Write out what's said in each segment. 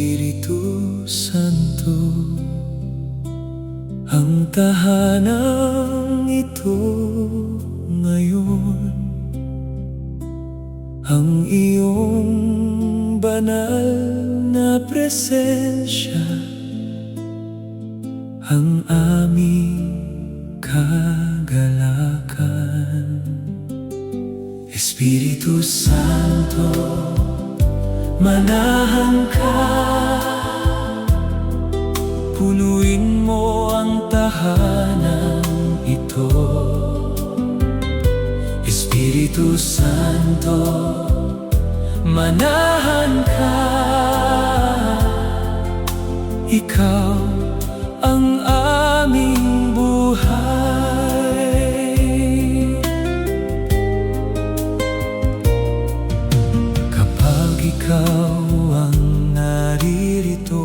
Espiritu Santo, ang tahanang ito ngayon, ang iyong banal na presensya, ang aming kagalakan. Espiritu Santo, manahan ka, punuin mo ang tahanan ito. Espiritu Santo, manahan ka, ikaw ang aming buhay. Kapag ikaw ang naririto,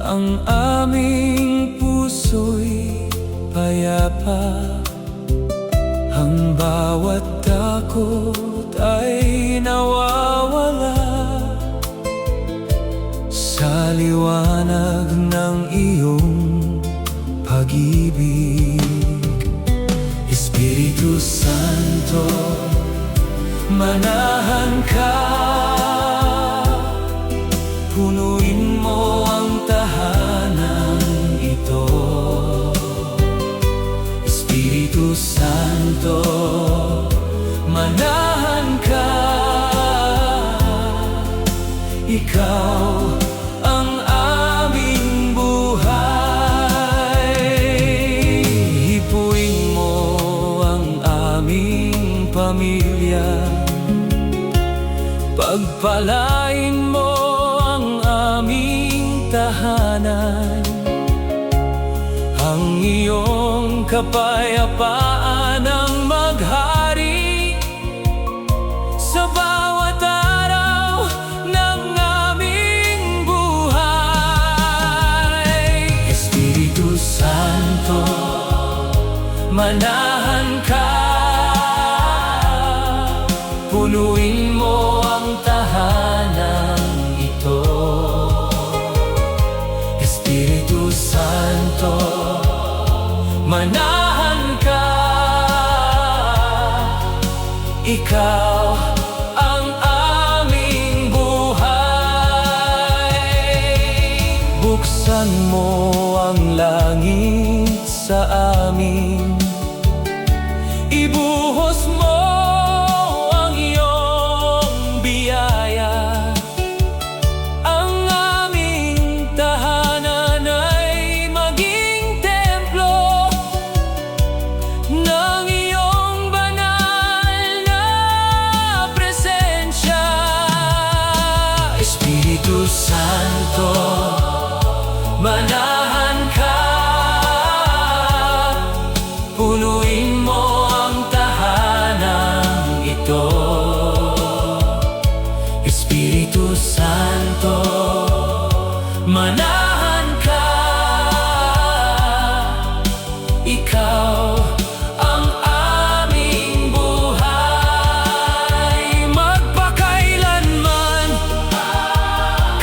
ang aming puso'y payapa, ang bawat takot ay nawawala sa liwanag ng iyong pag-ibig. Espiritu Santo, manahan ka, punuin mo ang tahanan ito. Espiritu Santo, manahan ka, ikaw ang aming buhay. Hipuin mo ang aming pamilya, pagpalain mo ang aming tahanan, ang iyong kapayapaan ang maghari sa bawat araw ng aming buhay. Espiritu Santo, manahan ka, punuin mo ang tahanan ito. Espiritu Santo, manahan ka, ikaw ang aming buhay. Buksan mo ang langit sa amin, ibuhos mo ang iyong biyaya, ang aming tahanan ay maging templo ng iyong banal na presensya. Espiritu Santo, manahan ka, punuin mo ang tahanan ito. Espiritu Santo, manahan ka, ikaw ang aming buhay. Magpakailanman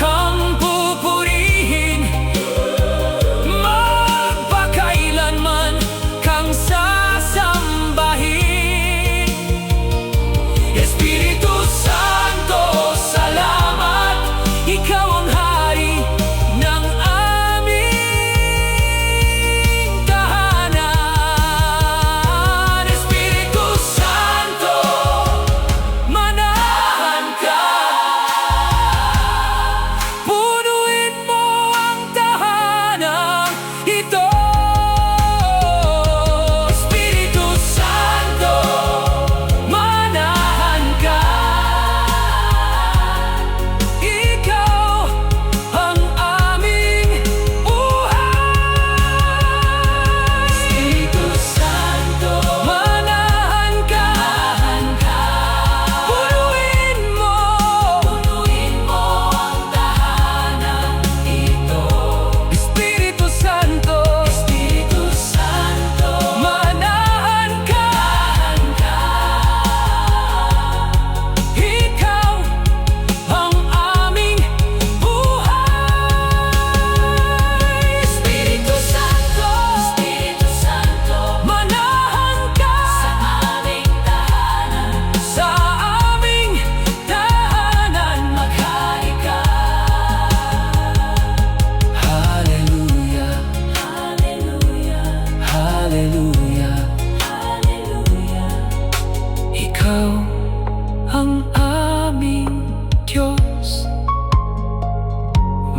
kang pupurihin, magpakailanman kang sasambahin. Espiritu Santo, salamat, ikaw ang hari ng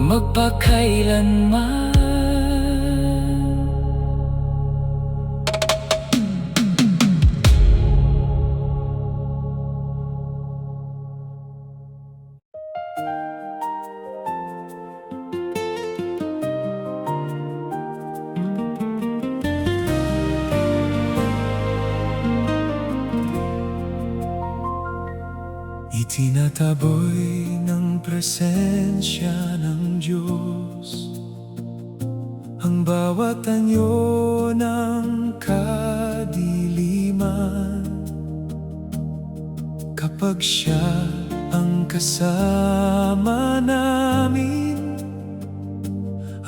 magpakailanman. Itinataboy ng presensya ng Diyos ang bawat anyo ng kadiliman. Kapag siya ang kasama namin,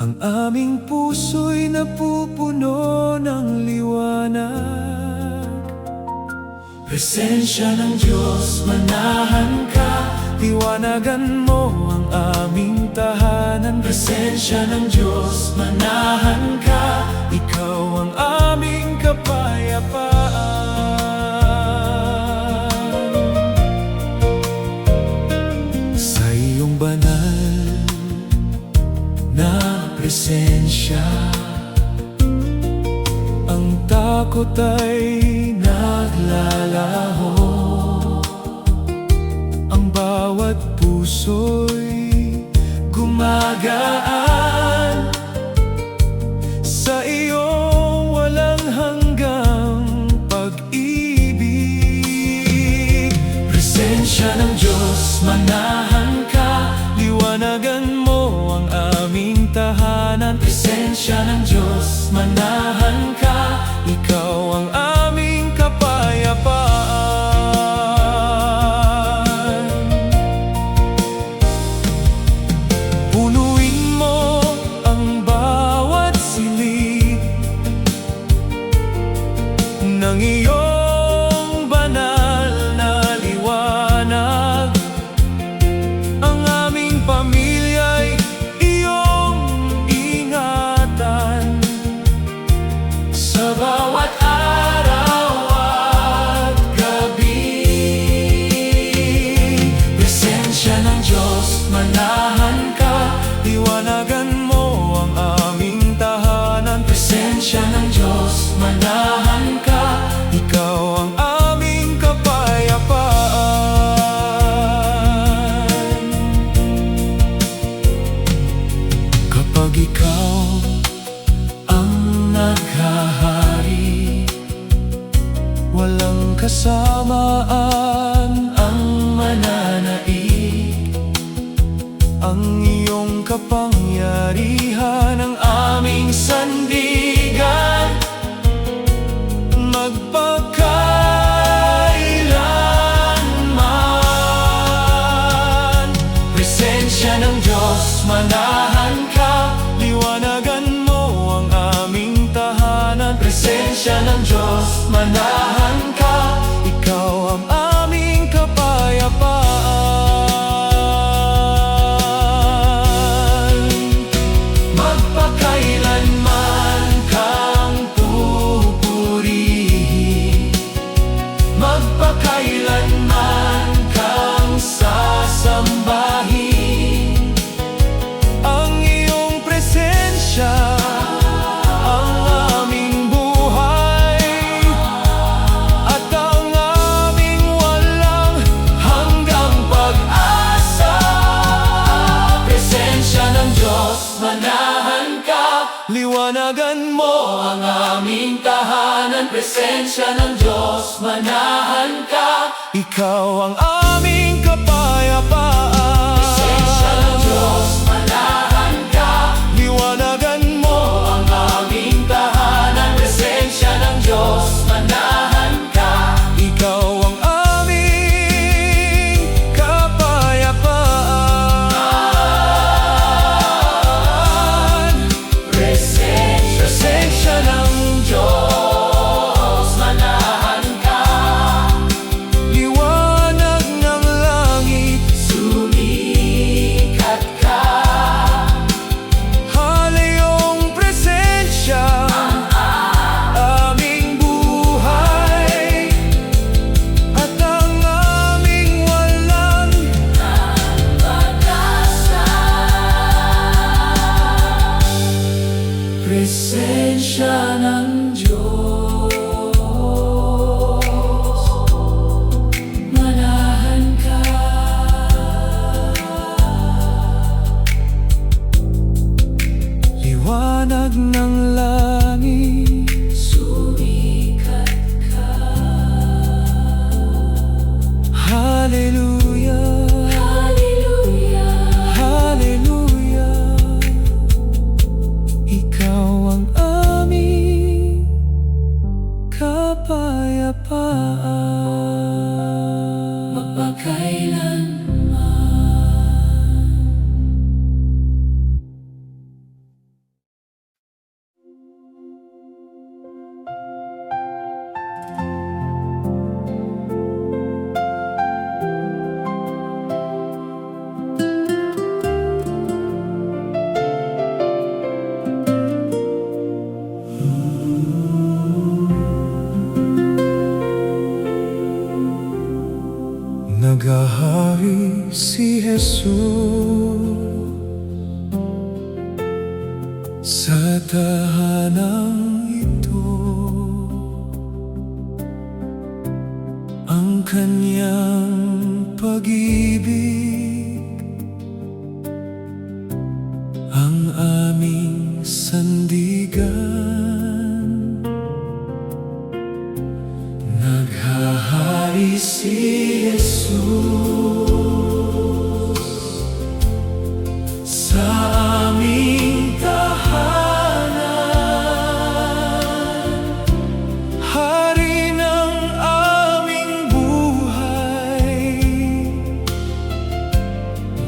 ang aming puso'y napupuno ng liwanag. Presensya ng Diyos, manahan ka, liwanagan mo ang aming tahanan. Presensya ng Diyos, manahan ka, ikaw ang aming kapayapaan. Sa iyong banal na presensya, ang takot ay naglalaho. Ang bawat puso'y gumagaan sa iyong walang hanggang pag-ibig. Presensya ng Diyos, manahan ka, liwanagan mo ang aming tahanan. Presensya ng Diyos, manahan ka, ikaw ang aming kapayapaan. Punuin mo ang bawat silid ng iyong banal na liwanag. Ang aming pamilya'y iyong ingatan sa bawat araw at gabi. Presensya ng Diyos, manahan ka, liwanagan mo ang aming tahanan. Presensya ng Diyos, manahan ka, ikaw ang aming kapayapaan. Kapag ikaw ang naghahari, walang kasamaan ang mananaig. Ang iyong kapangyarihan ang aming sandigan, magpakailanman. Presensya ng Diyos, manahan ka, liwanagan mo ang aming tahanan. Presensya ng Diyos, manahan ka, ikaw ang aming kapayapaan. Magpakailanman kang pupurihin, magpakailanman kang sasambahin. Ang iyong presensya ang aming buhay at ang aming walang hanggang pag-asa. Presensya ng Diyos, manahan ka, liwanagan mo ang aming tahanan. Presensya ng Diyos, manahan ka, ikaw ang aming kapayapaan. Presensya ng Diyos, manahan ka, liwanagan mo ang aming tahanan. Presensya ng Diyos, manahan ka, ikaw ang aming kapayapaan. Presensya ng Diyos, manahan ka, liwanag ng ng langit, sumikat ka. Hallelujah, Hallelujah, Hallelujah. Ikaw ang aming kapayapaan, mapagkailanman. Naghahari si Jesus sa tahanang ito. Ang kanyang pag-ibig ang aming sandigan. Naghahari si Jesus sa aming tahanan, Hari ng aming buhay,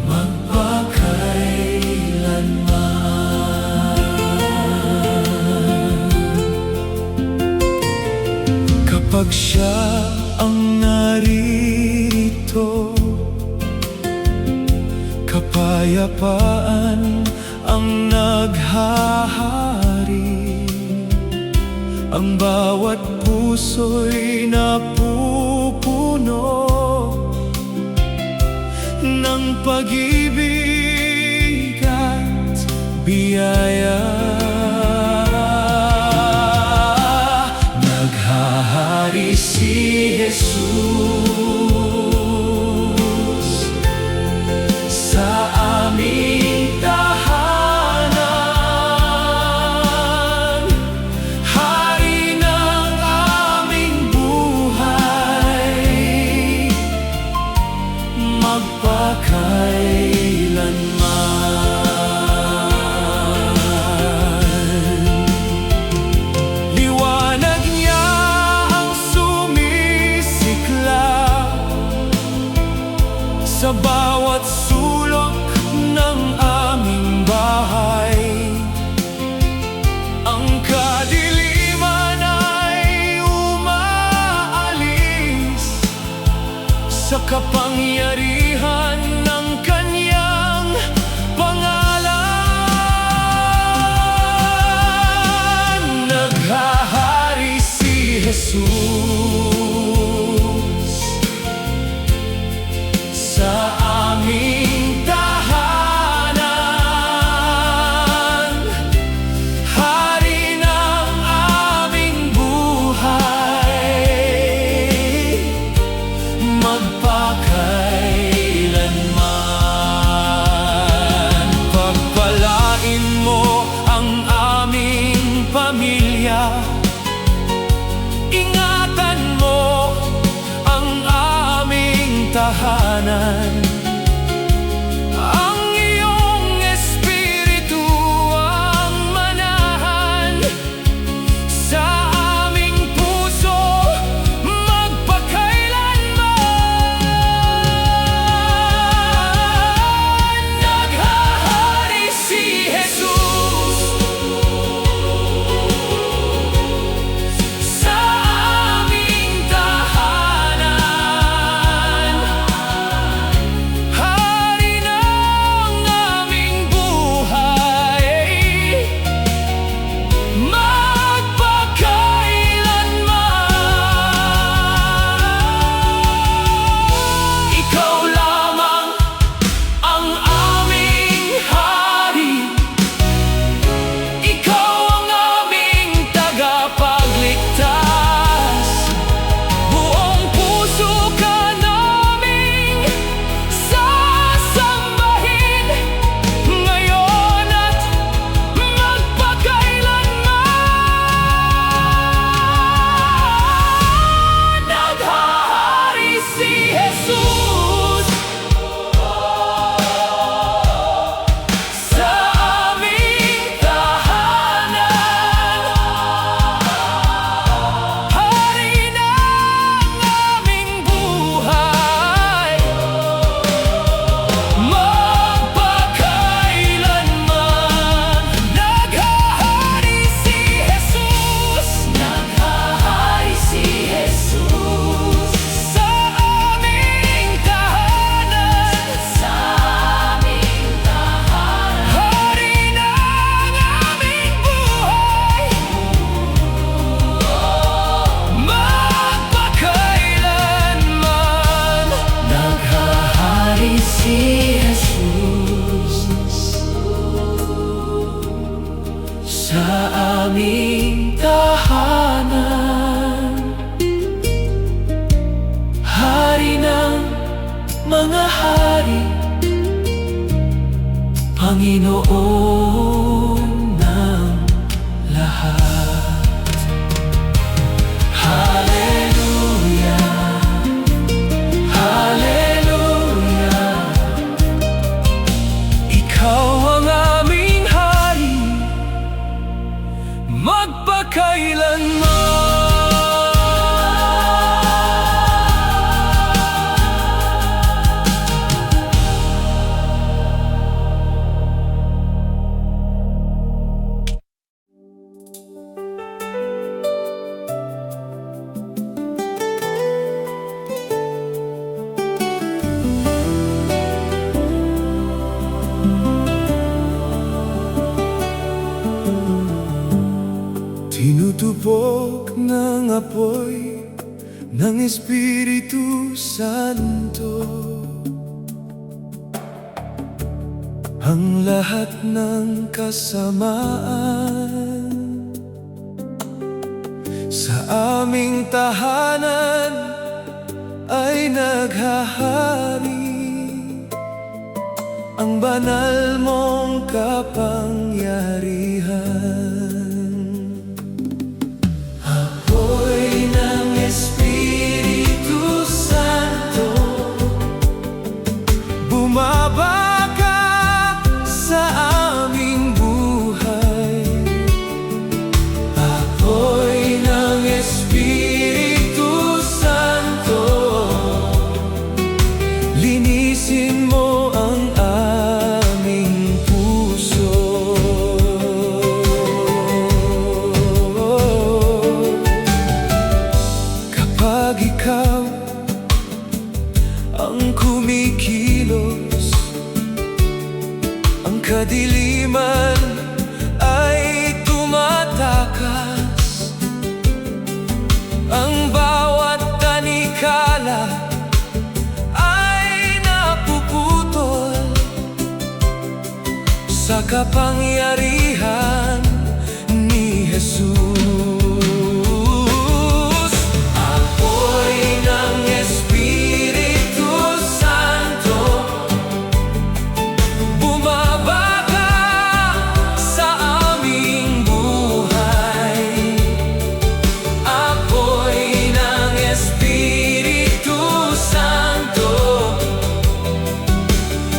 magpakailanman. Kapag siya ang narito, kapayapaan ang naghahari. Ang bawat puso'y napupuno ng pag-ibig at biyaya. Naghahari si Jesus sa aming tahanan, Hari ng aming buhay, magpakailanman. Liwanag niya ang sumisiklab sa bawat sulok ng aming bahay. Ang kadiliman ay umaalis sa kapangyarihan ng kanyang pangalan. Naghahari si Jesus sa aming tahanan, Hari ng aming buhay, magpakailanman. Pagpalain mo ang aming pamilya, ingat Panginoon ng lahat. Hallelujah, Hallelujah. Ikaw ang aming hari, magpakailanman. Tinutupok ng apoy ng Espiritu Santo ang lahat ng kasamaan. Sa aming tahanan ay naghahari ang banal mong kapangyarihan. Bumabagak sa aming buhay, apoy ng Espiritu Santo. Linisin mo ang aming puso. Kapag ikaw ang kumikilos, ang kadiliman ay tumatakas, ang bawat tanikala ay napuputol sa kapangyarihan ni Jesus. Apoy ng Espiritu Santo, bumabaga sa aming buhay. Apoy ng Espiritu Santo,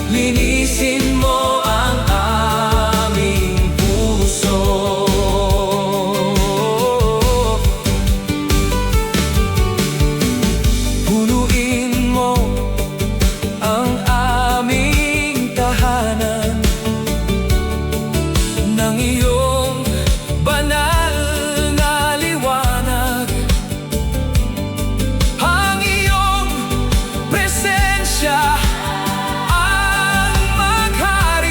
linisin mo ang aming puso. Punuin mo ang aming tahanan ng iyong banal na liwanag. Ang iyong presensya ang maghari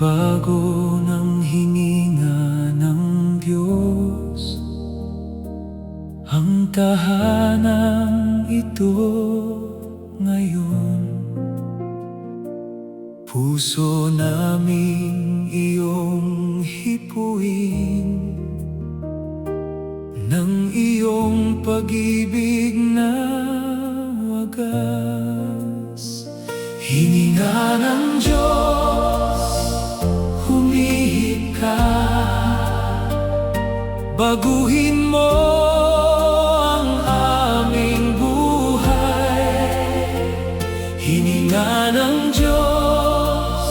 Nagbago ng hininga ng Diyos ang tahanang ito ngayon. Puso naming iyong hipuin ng iyong pag-ibig na wagas. Hininga ng Diyos, humihip ka, baguhin mo ang aming buhay. Hininga ng Diyos,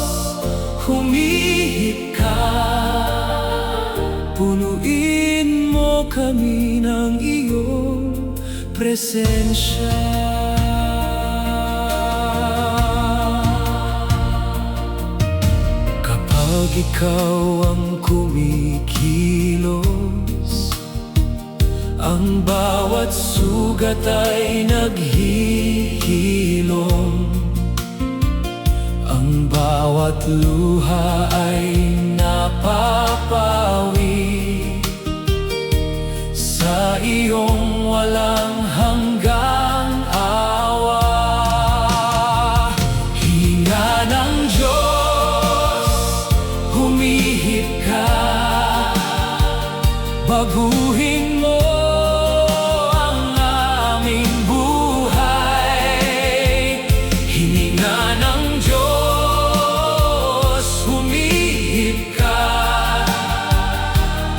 humihip ka, punuin mo kami ng iyong presensya. Kapag ikaw ang kumikilos, ang bawat sugat ay naghihilom, ang bawat luha ay napapawi sa iyong walang hanggang awa. Hininga ng Diyos, humihip ka, baguhin mo ang aming buhay. Hininga ng Diyos, humihip ka,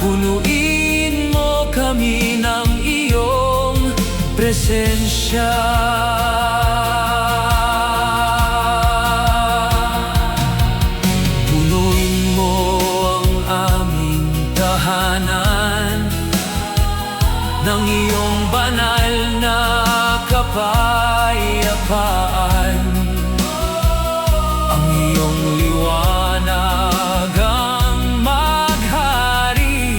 punuin mo kami ng iyong presensya. Punuin mo ang aming tahanan ng iyong banal na kapayapaan. Ang iyong liwanag ang maghari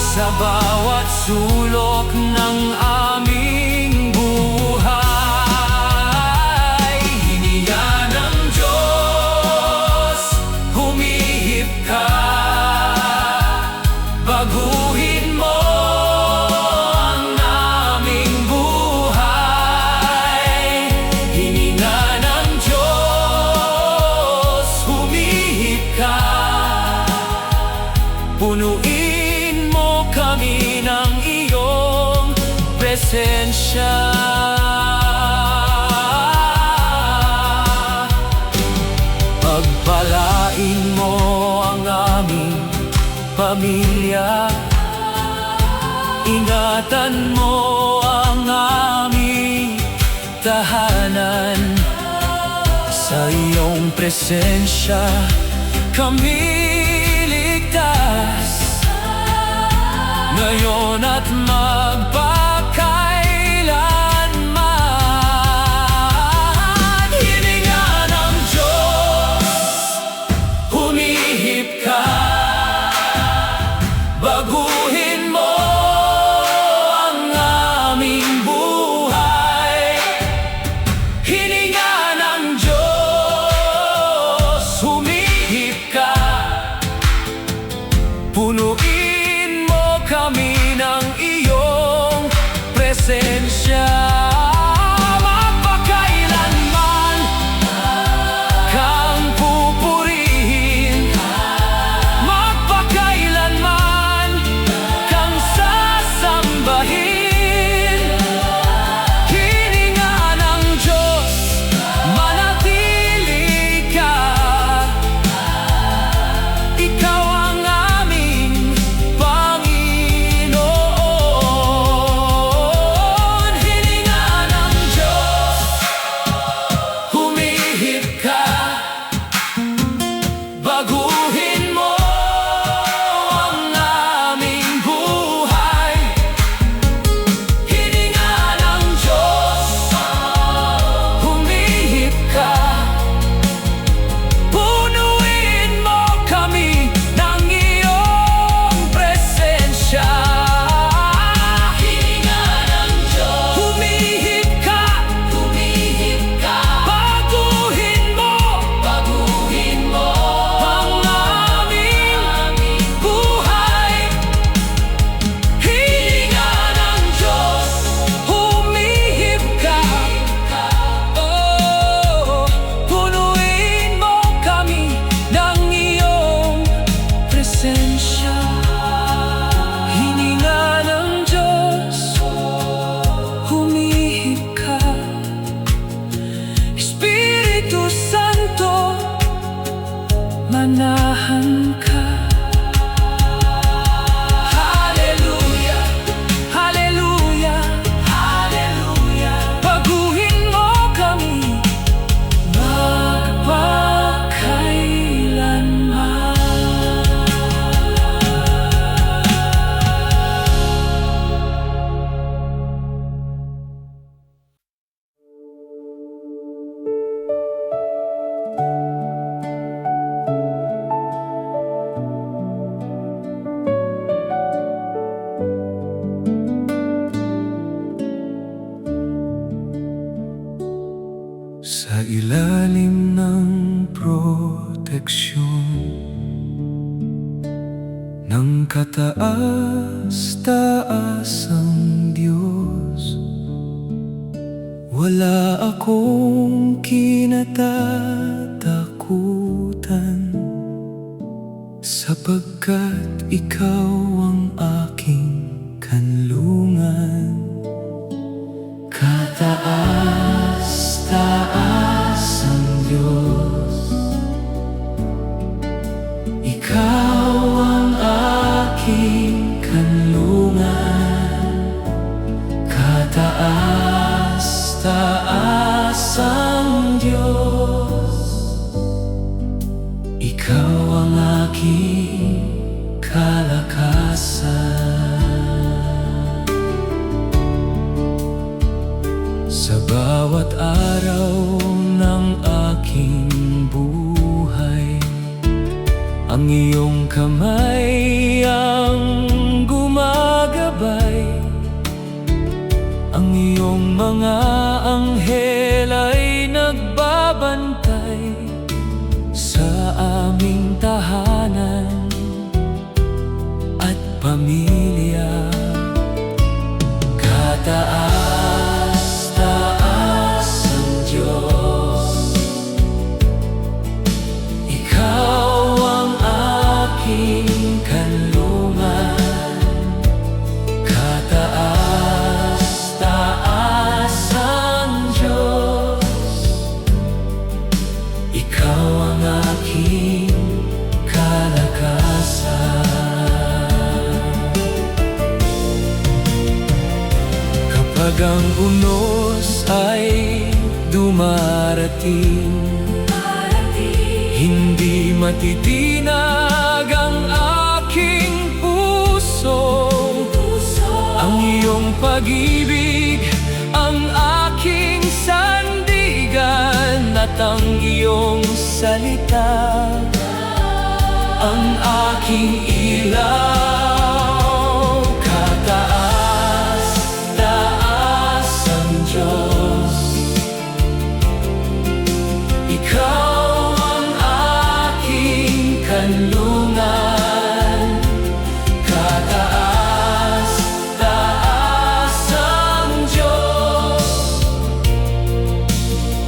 sa bawat sulok ng aming buhay. Hininga ng Diyos, humihip ka, baguhin mo ang aming buhay. Hininga ng Diyos, humihip ka, punuin mo kami ng iyong presensya. Pagpalain mo ang aming pamilya, ingatan mo ang aming tahanan. Sa iyong presensya kami ligtas, ngayon at magpakailanman. Hininga ng Diyos, humihip ka, baguhin mo ang aming buhay. Hininga ng Diyos, humihip ka, punuin mo kami ng iyong presensya. Mapakailanman kang pupurihin, magpakailanman kang sasambahin. Hininga ng Diyos, manatili ka, ikaw ang aming Panginoon. Hininga Sa ilalim ng proteksyon ng kataas-taasang Diyos, wala akong kinatatakutan, sapagkat ikaw ang aking kanlungan. Kataas-taasang Diyos, ikaw ang aking kanlungan. Kataas-taasang Diyos, ikaw ang aking kalakasan. Sa bawat araw ng aking buhay, ang iyong kamay ang gumagabay. Ang iyong mga anghel ay nagbabantay sa aming tahanan at pamilya. Kataas-taasang Diyos, ikaw ang aking kanlungan. Kataas-taasang Diyos, ikaw ang aking kalakasan. Kapag ang unos ay dumarating, hindi matitinag ang aking puso. Ang iyong pag-ibig ang aking sandigan, at ang iyong salita ang aking ilaw. Kataas-taasang Diyos, ikaw ang aking kanlungan. Kataas-taasang Diyos,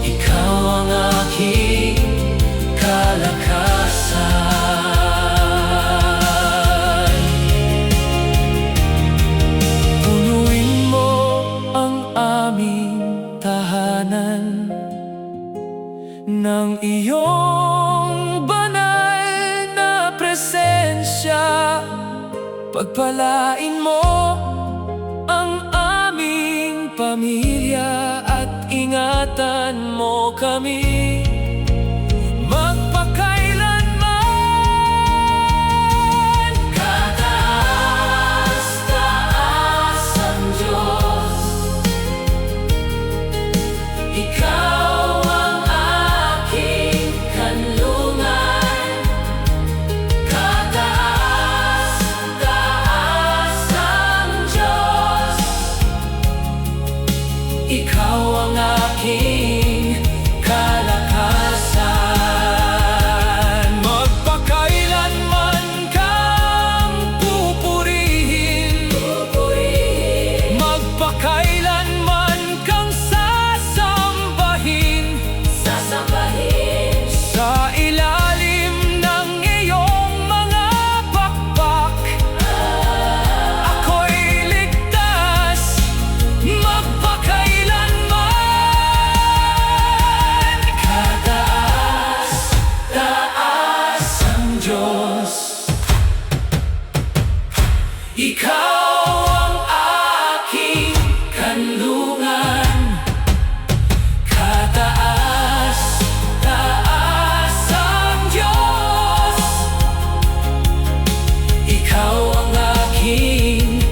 ikaw ang aking kalakasan. Punuin mo ang aming tahanan ng iyong banal na presensya. Pagpalain mo ang aming pamilya at ingatan mo kami magpakailanman. Kataas-taasang Diyos, ikaw ang aking kanlungan. Kataas-taasang Diyos, ikaw ang aking kalakasan. Magpakailanman kang pupurihin, magpakailanman kang sasambahin. Sa ilalim ng iyong mga pakpak, ako'y ligtas magpakailanman. Kataas-taasang Diyos, ikaw ang aking kanlungan. Kataas-taasang Diyos, ikaw ang aking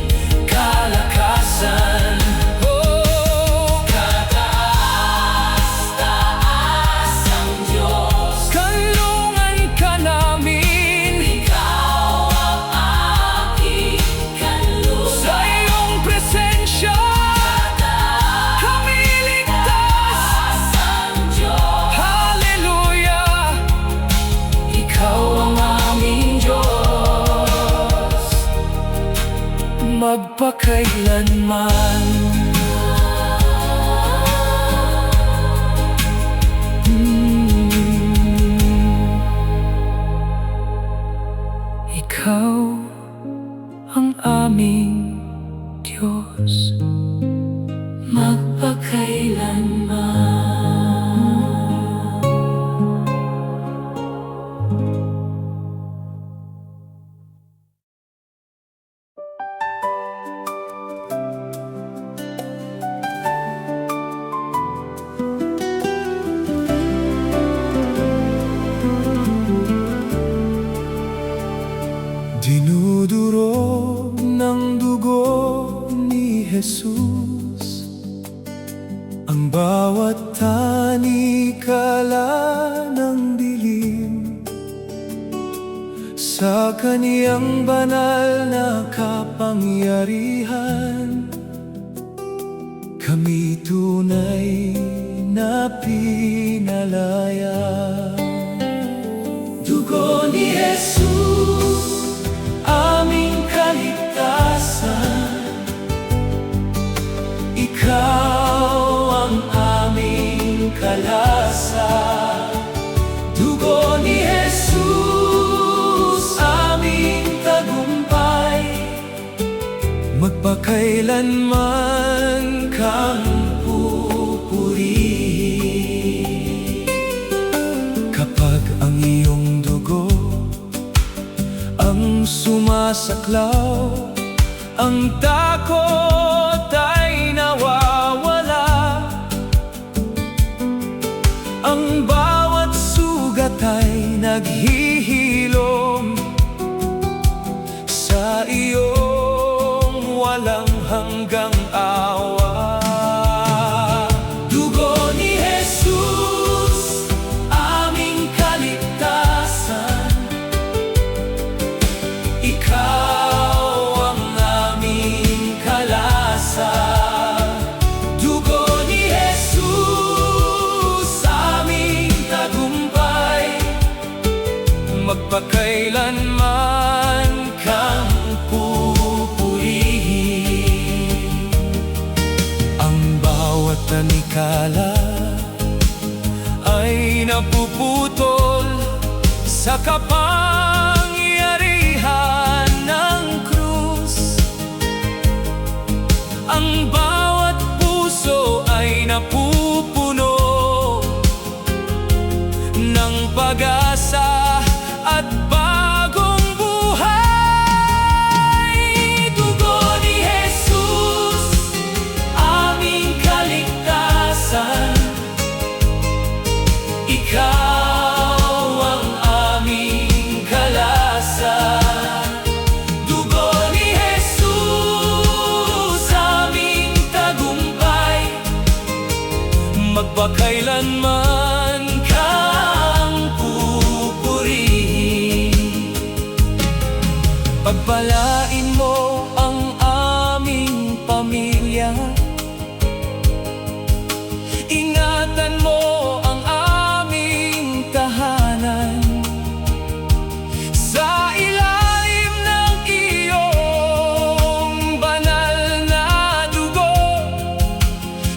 kalakasan. Oh, kataas-taasang Diyos, kanlungan ka namin. Ikaw ang aking kanlungan. Sa iyong presensya magpakailanman. Ikaw ang aming Diyos, magpakailanman. Dinudurog ng dugo ni Jesus ang bawat tanikala ng dilim. Sa kaniyang banal na kapangyarihan, kami tunay na pinalaya. Dugo ni Jesus, aming kaligtasan. Ikaw ang aming kalasa. Dugo ni Jesus, aming tagumpay. Magpakailanman kang pupurihin. Kapag ang iyong dugo ang sumasaklaw, ang takot ay nawawala. Ang bawat sugat ay naghihilom sa iyong walang hanggang awa. Dugo ni Jesus, aming kaligtasan. Ikaw ang aming kalasa. Dugo ni Jesus, aming tagumpay. Magpakailanman kang pupurihin. Ang bawat tanikala ay napuputol sa kapangyarihan ng krus. Ang bawat puso ay napupuno ng pag-asa at bagong buhay. Dugo ni Jesus, aming kaligtasan. Ikaw ang aming kalasa. Dugo ni Jesus, aming tagumpay. Magpakailanman kang pupurihin. Pagpalain mo ang aming pamilya. Ingatan mo ang aming tahanan. Sa ilalim ng iyong banal na dugo,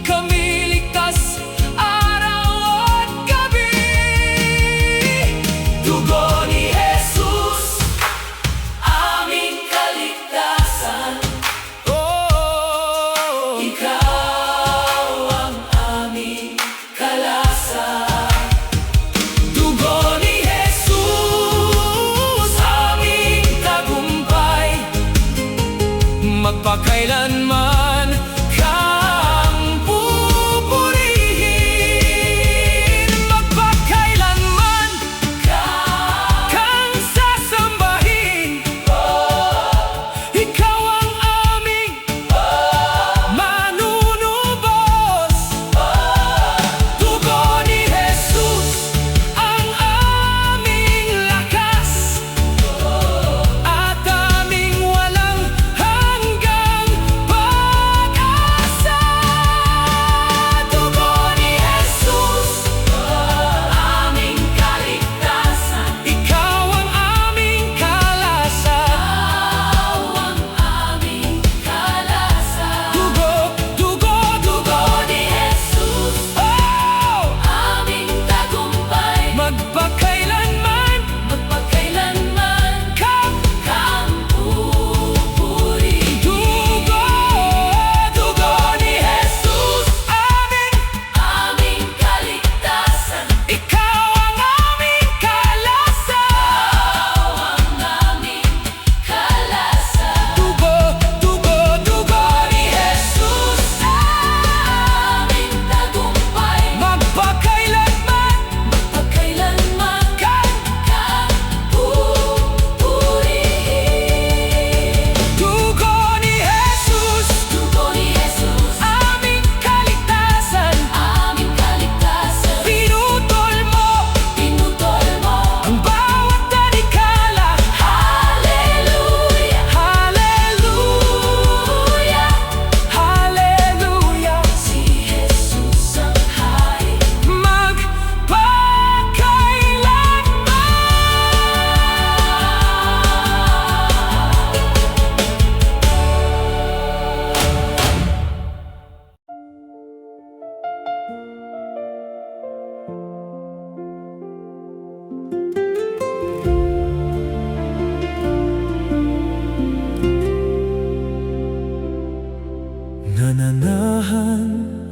kami ligtas araw at gabi. Dugo ni Jesus, aming kalasa.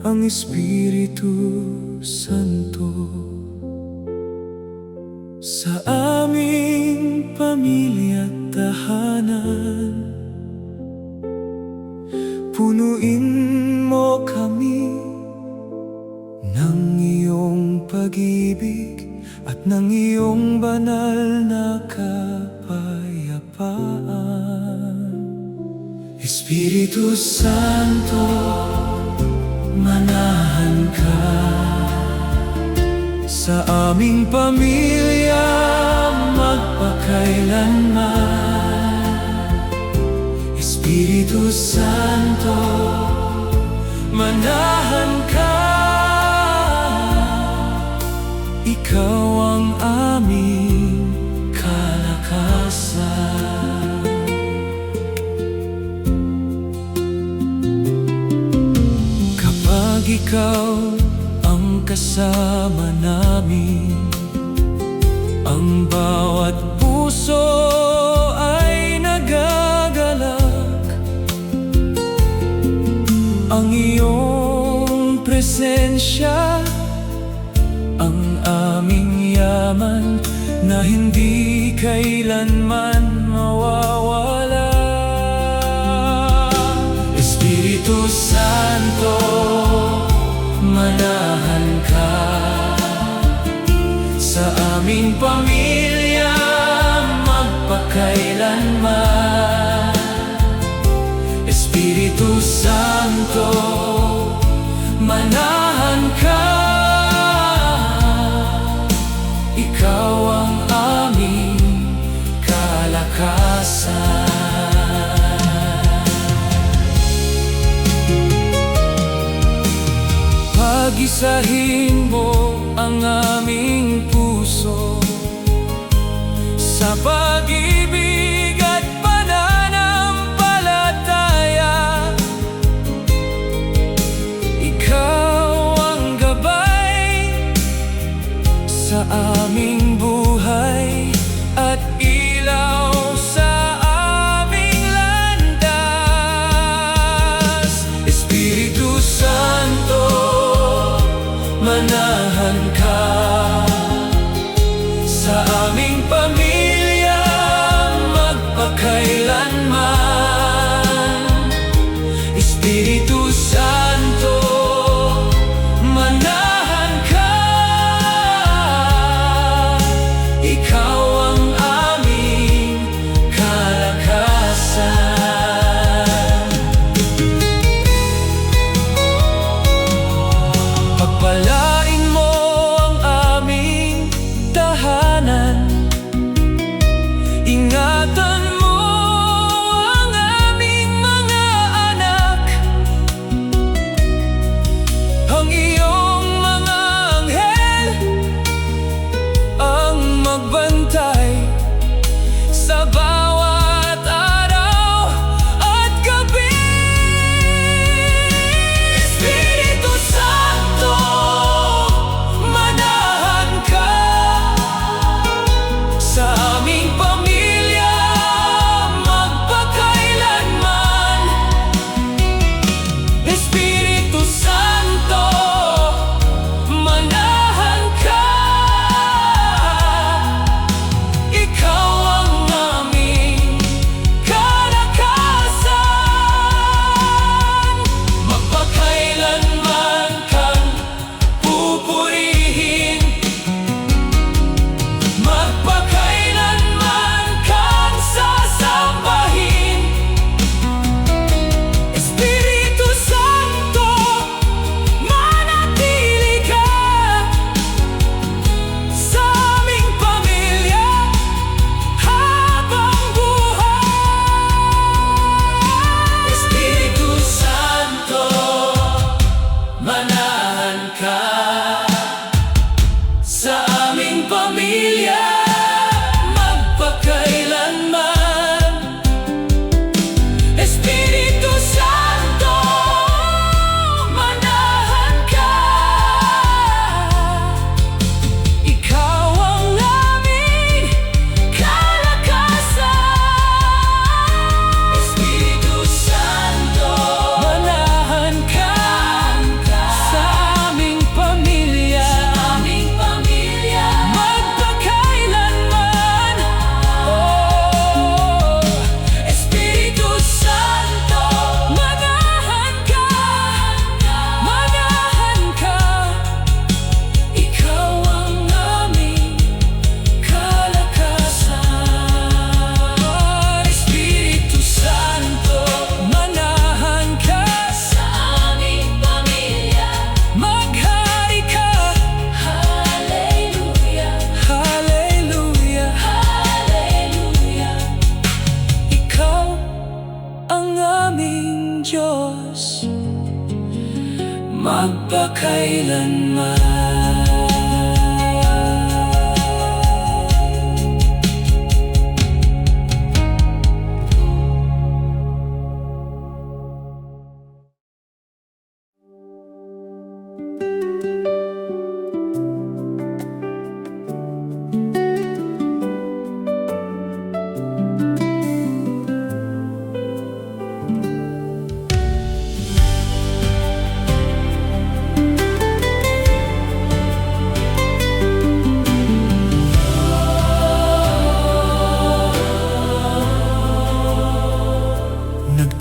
ang Espiritu Santo sa aming pamilya at tahanan. Punuin mo kami ng iyong pag-ibig at ng iyong banal na kapayapaan. Espiritu Santo, manahan ka sa aming pamilya magpakailanman. Espiritu Santo, manahan ka. Ikaw ang aming kalakasan. Kapag ikaw ang kasama namin, ang bawat puso ay nagagalak. Ang iyong presensya ang aming yaman na hindi kailanman mawawala. Espiritu Santo, manahan ka sa aming pamilya magpakailanman. Espiritu Santo, manahan ka. Ikaw ang aming kalakasan. Pag-isahin mo ang aming puso sa pag-ibig at pananampalataya. Ikaw ang gabay sa aming buhay at ilaw sa aming landas. Espiritu Santo, manahan ka sa aming pamilya magpakailanman. Espiritu Santo, manahan ka. Ikaw ang aming kalakasan. Pagpalain mo ang aming tahanan, ingatan mo ang aming mga anak, ang iyong mga anghel ang magbantay sa bawat araw at gabi. Espiritu Santo, manahan ka sa aming pamilya magpakailanman. Espiritu Santo, manahan ka. Ikaw ang aming kalakasan. Magpakailanman kang pupurihin, magpakailanman kang sasambahin. Espiritu Santo, manatili ka sa aming pamilya habang buhay. Espiritu Santo, manahan ka sa aming pamilya magpakailanman. Espiritu Santo, manahan ka. Ikaw ang aming kalakasan. Espiritu Santo, manahan ka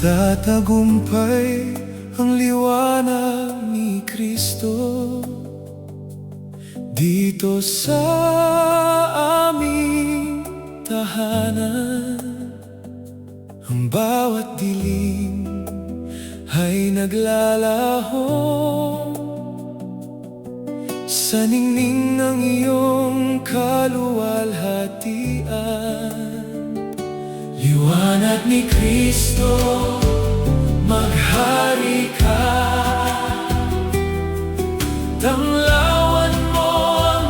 Nagtatagumpay ang liwanag ni Kristo dito sa aming tahanan. Ang bawat dilim ay naglalaho sa ningning ng iyong kaluwalhatian. Liwanag ni Kristo, maghari ka. Tanglawan mo ang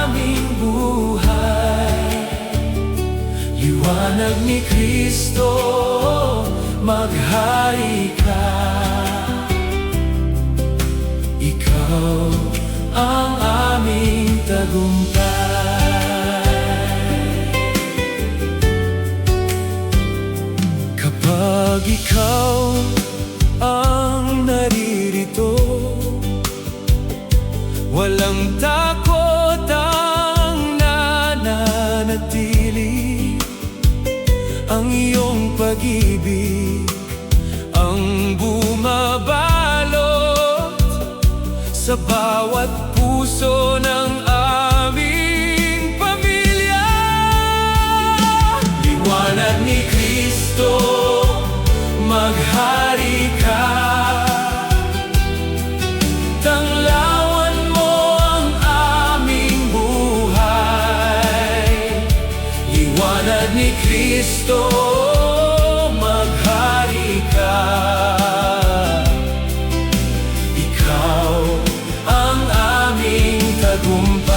aming buhay. Liwanag ni Kristo, maghari ka. Ikaw ang aming tagumpay. Kapag ikaw ang naririto, walang takot ang nananatili. Ang iyong pag-ibig ang bumabalot sa bawat puso ng aming pamilya. Liwanag ni Kristo, maghari ka. Tanglawan mo ang aming buhay. Liwanag ni Kristo, maghari ka. Ikaw ang aming tagumpay.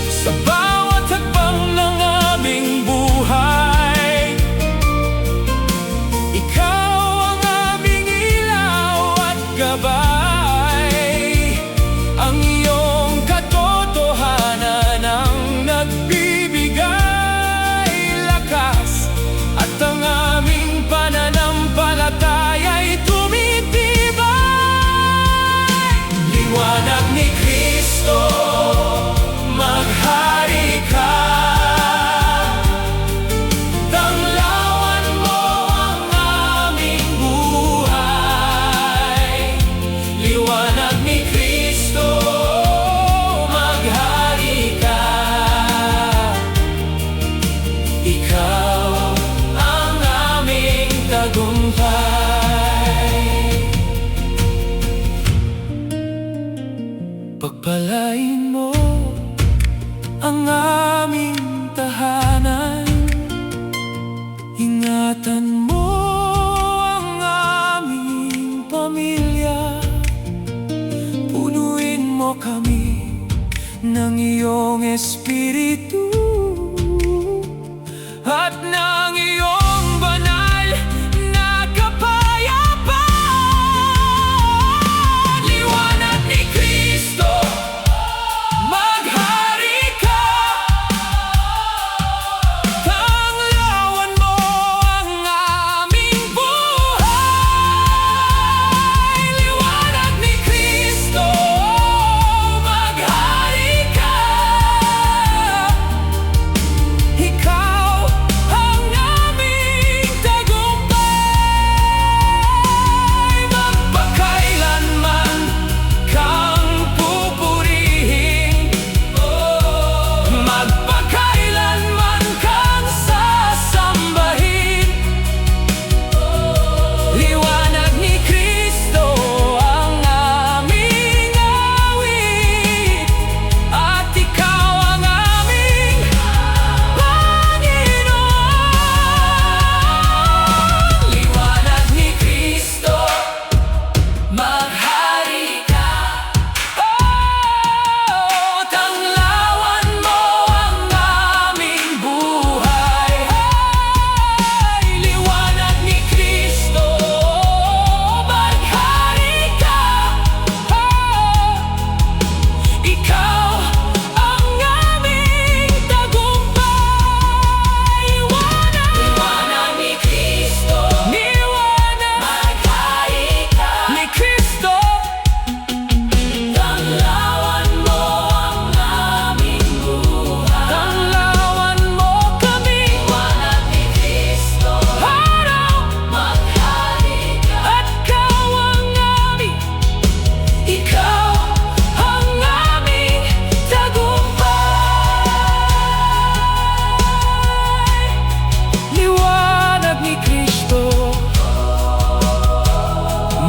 Sa bawat hakbang ng aming buhay, ikaw ang aming ilaw at gabay. Ang iyong katotohanan ang nagbibigay lakas, at ang aming pananampalataya'y tumitibay. Liwanag ni Kristo, maghari ka. Tanglawan mo ang aming buhay. Liwanag ni Kristo, maghari ka. Ikaw ang aming tagumpay. Pagpalain mo ang aming tahanan. Ingatan mo ang aming pamilya. Punuin mo kami ng iyong espiritu at ng iyong banal na kapayapaan. Liwanag ni Kristo, maghari ka. Tanglawan mo ang aming buhay. Liwanag ni Kristo, maghari ka.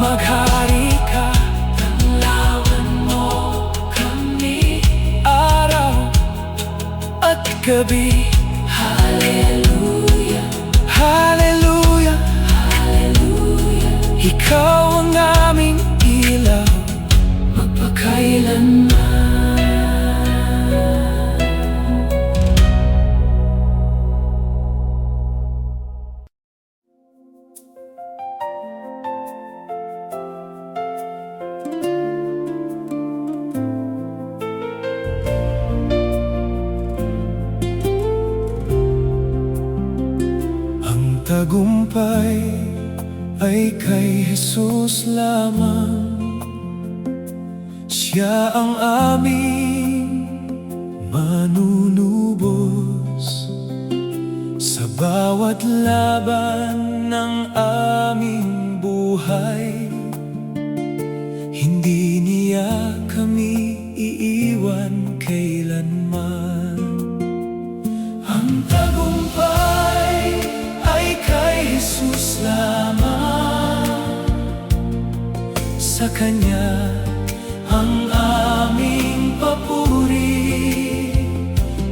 maghari ka, Tanlawan mo kami, araw at gabi. Hallelujah, Hallelujah, Hallelujah, ikaw ang aming ilaw, magpakailanman. ang tagumpay ay kay Jesus lamang. Siya ang aming manunubos sa bawat laban ng aming buhay. Hindi niya kami iiwan kailanman. Ang tagumpay ay kay Jesus lamang. Sa Kanya ang aming papuri.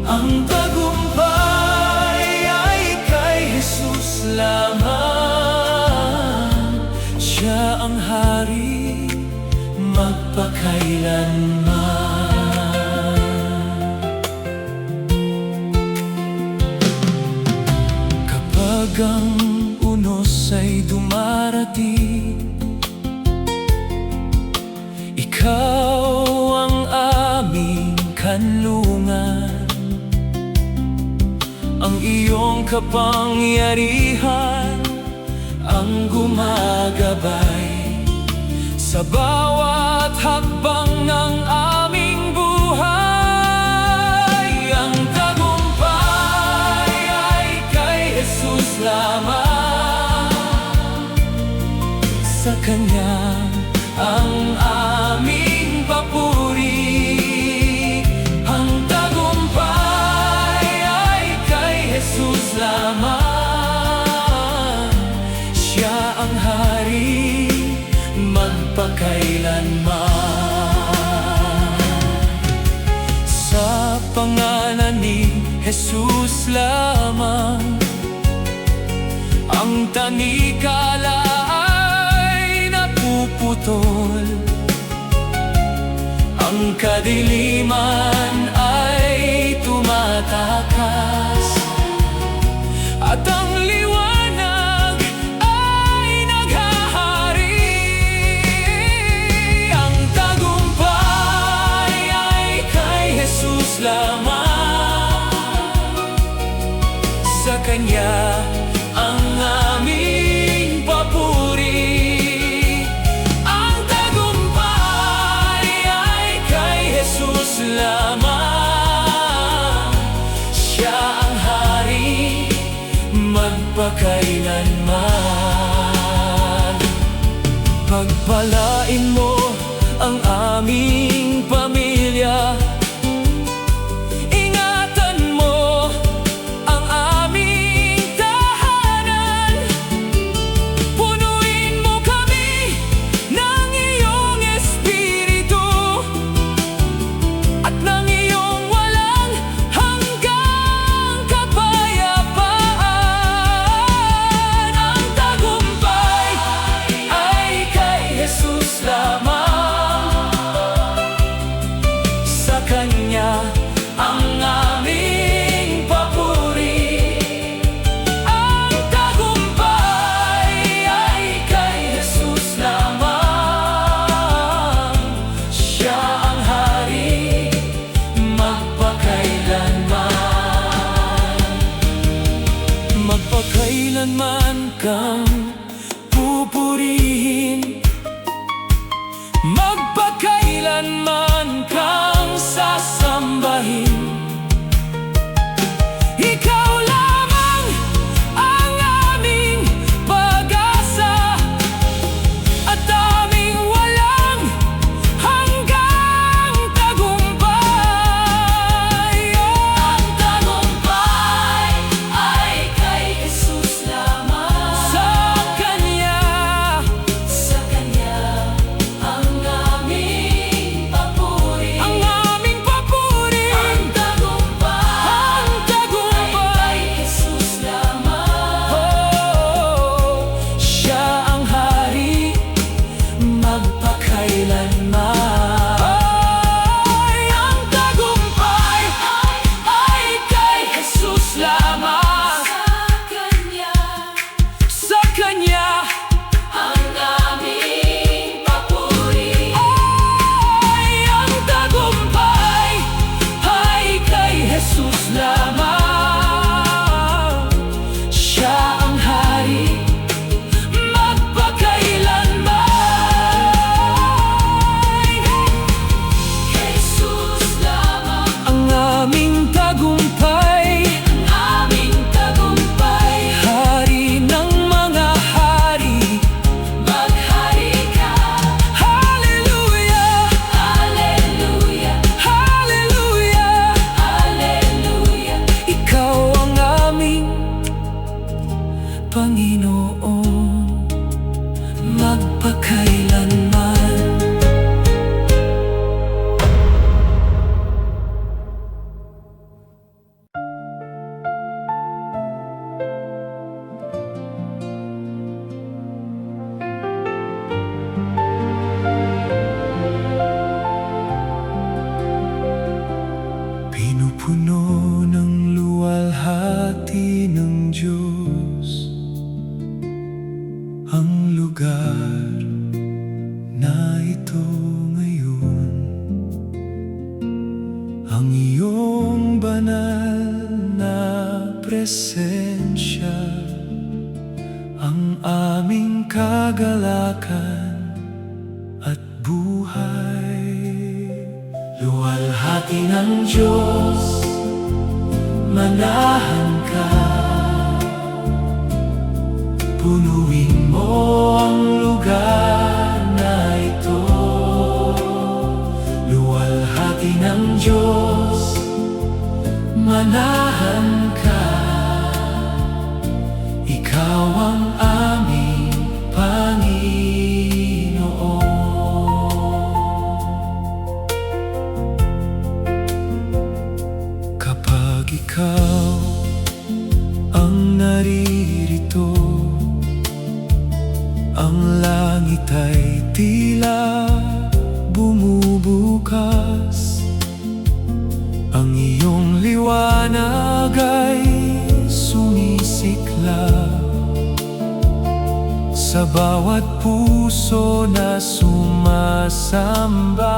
Ang tagumpay ay kay Jesus lamang. Siya ang hari magpakailanman. Kapag ang unos ay dumarating, ikaw ang aming kanlungan. Ang iyong kapangyarihan ang gumagabay sa bawat hakbang ng aming buhay. Ang tagumpay ay kay Jesus lamang. Sa Kanya ang aming papuri. Ang tagumpay ay kay Jesus lamang. Siya ang hari magpakailanman. Sa pangalan ni Jesus lamang, ang tanikala ay napuputol, ang kadiliman ay tumatakas, at ang liwanag ay naghahari. Ang tagumpay ay kay Jesus lamang. Sa Kanya ang aming papuri. Ang tagumpay ay kay Jesus lamang. Siya ang hari magpakailanman. Pagpalain mo ang aming pamilya, ingatan mo ang aming tahanan, punuin mo kami ng iyong espiritu at ng iyong walang hanggang kapayapaan. Ang tagumpay ay kay Jesus lamang. magpakailanman. Pinupuno ng luwalhati ng Diyos ang lugar na ito ngayon. Ang iyong banal na presensya, ang aming kagalakan at buhay. Luwalhati ng Diyos, manahan ka. Punuin mo ang lugar na ito. Luwalhati ng Diyos, manahan ka. Ikaw ang aming Panginoon. Kapag ikaw ang naririto, ang langit ay tila bumubukas. Ang iyong liwanag ay sumisiklab sa bawat puso na sumasamba.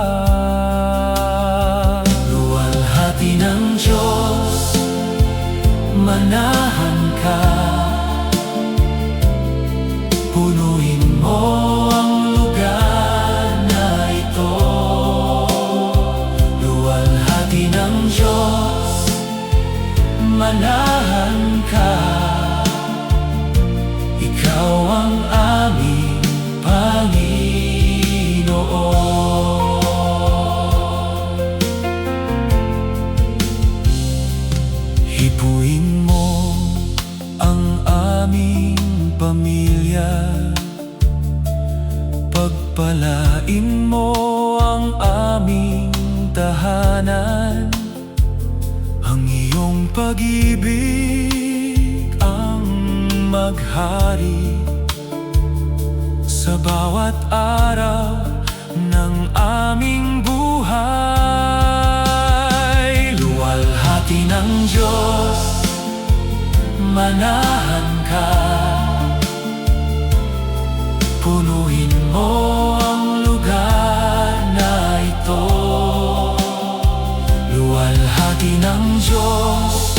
Luwalhati ng Diyos, manahan ka. Punuin mo ang lugar na ito. Luwalhati ng Diyos, manahan ka. Ikaw ang aming Panginoon. Hipuin mo ang aming pamilya, pagpalain mo ang aming tahanan. Ang iyong pag-ibig ang maghari sa bawat araw ng aming buhay. Luwalhati ng Diyos, manahan ka. Punuin mo ang lugar na ito. Luwalhati ng Diyos,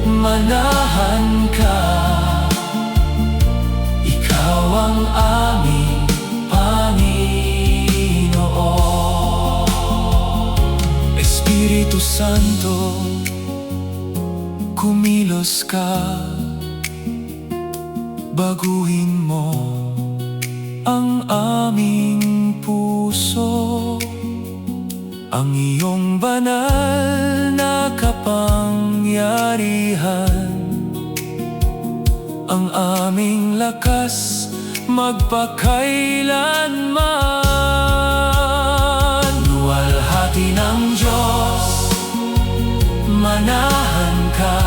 manahan ka. Ikaw ang aming Panginoon. Espiritu Santo, kumilos ka. Baguhin mo ang aming puso. Ang iyong banal na kapangyarihan, ang aming lakas magpakailanman. Luwalhati ng Diyos, manahan ka.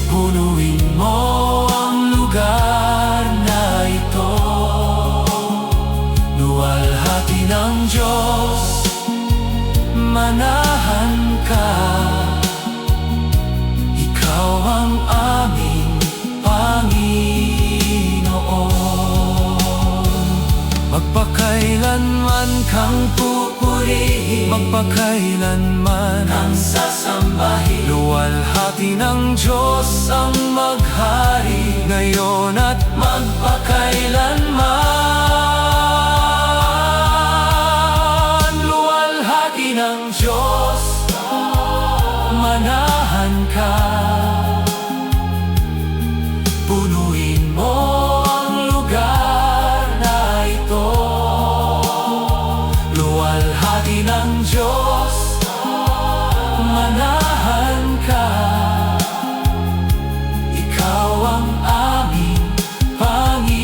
Punuin mo ang lugar na ito. Luwalhati ng Diyos, manahan ka. Ikaw ang aming Panginoon. Magpakailanman kang pupurihin, magpakailanman kang sasambahin. Luwalhati ng Diyos ang maghari, ngayon at magpakailanman. Luwalhati ng Diyos, manahan ka. Punuin mo ang lugar na ito. Luwalhati ng Diyos, manahan ka. Ikaw ang aming Panginoon.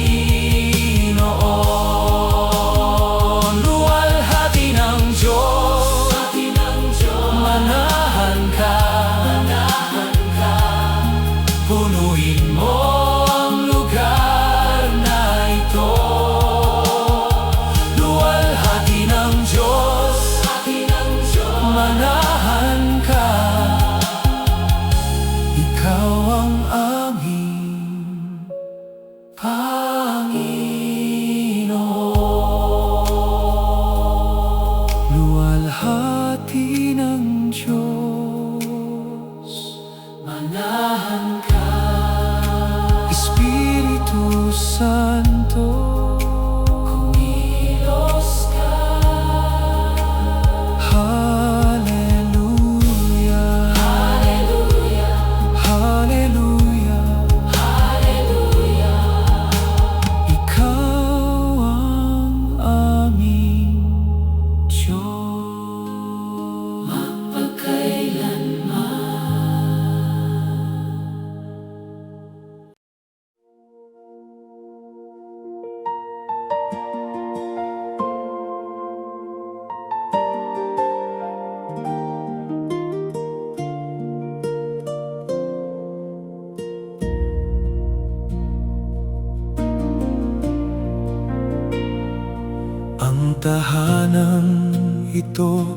Ang tahanang ito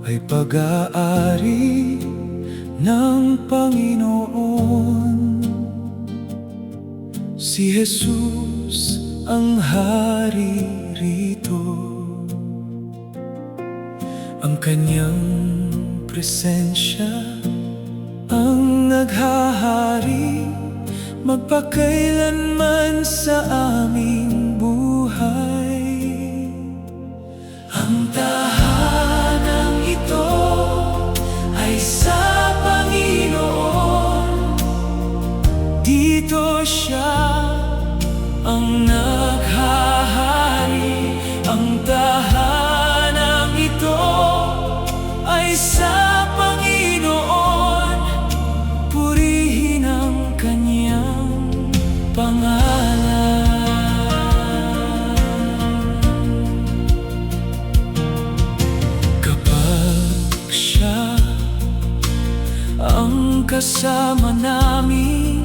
ay pag-aari ng Panginoon. Si Jesus ang hari rito. Ang kanyang presensya ang naghahari magpakailanman sa aming buhay. Ang tahanang ito ay sa Panginoon. Dito siya ang naghahari. Ang tahanang ito ay sa Panginoon. Purihin ang kanyang pangalan. Kapag siya ang kasama namin,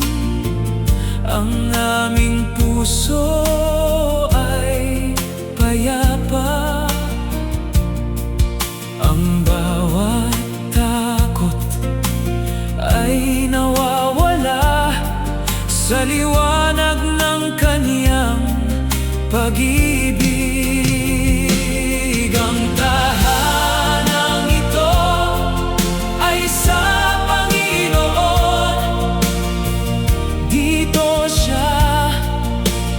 ang aming puso ay payapa. Ang bawat takot ay nawawala sa liwanag ng kaniyang pag-ibig. Ang tahanang ito ay sa Panginoon. Dito siya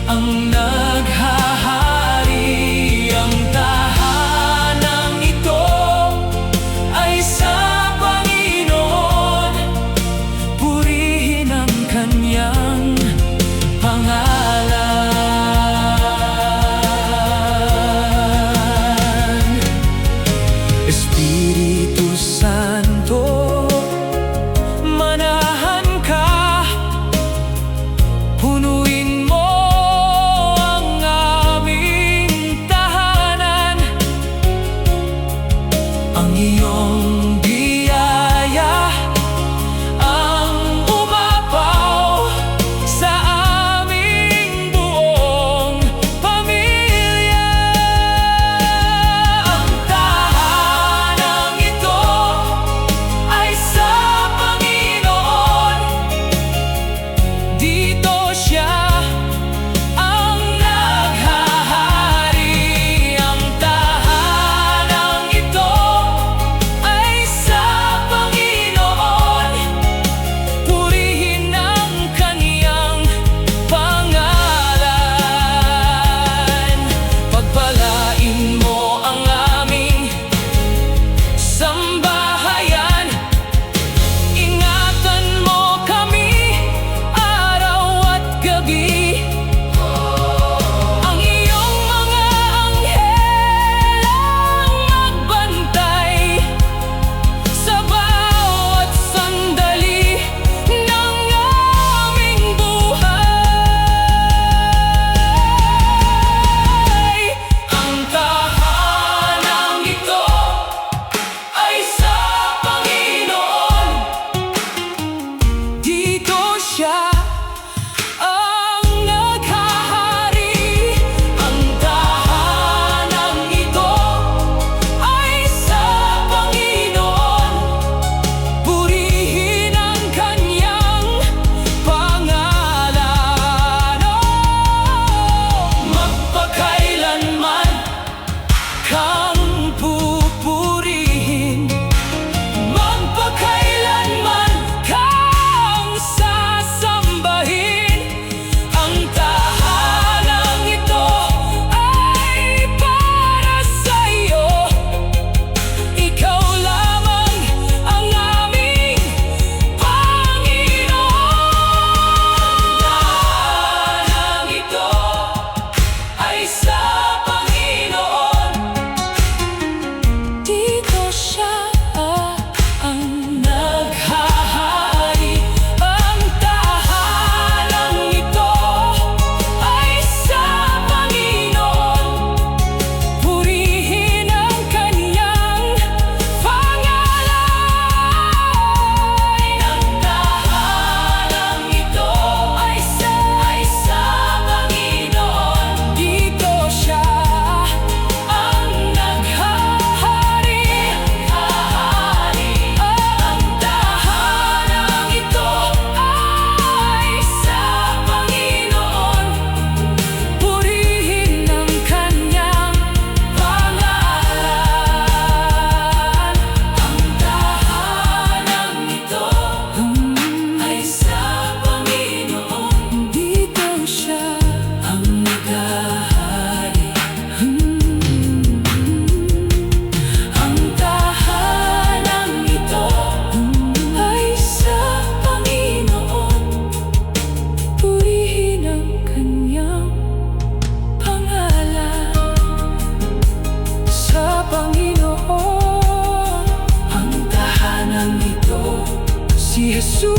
ang naghahari. Ang tahanang ito ay sa Panginoon. Purihin ang kanyang pangalan.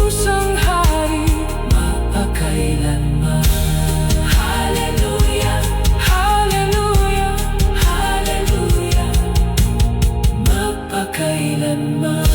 kusang hari, mapakailanman. Hallelujah, Hallelujah, hallelujah, mapakailanman.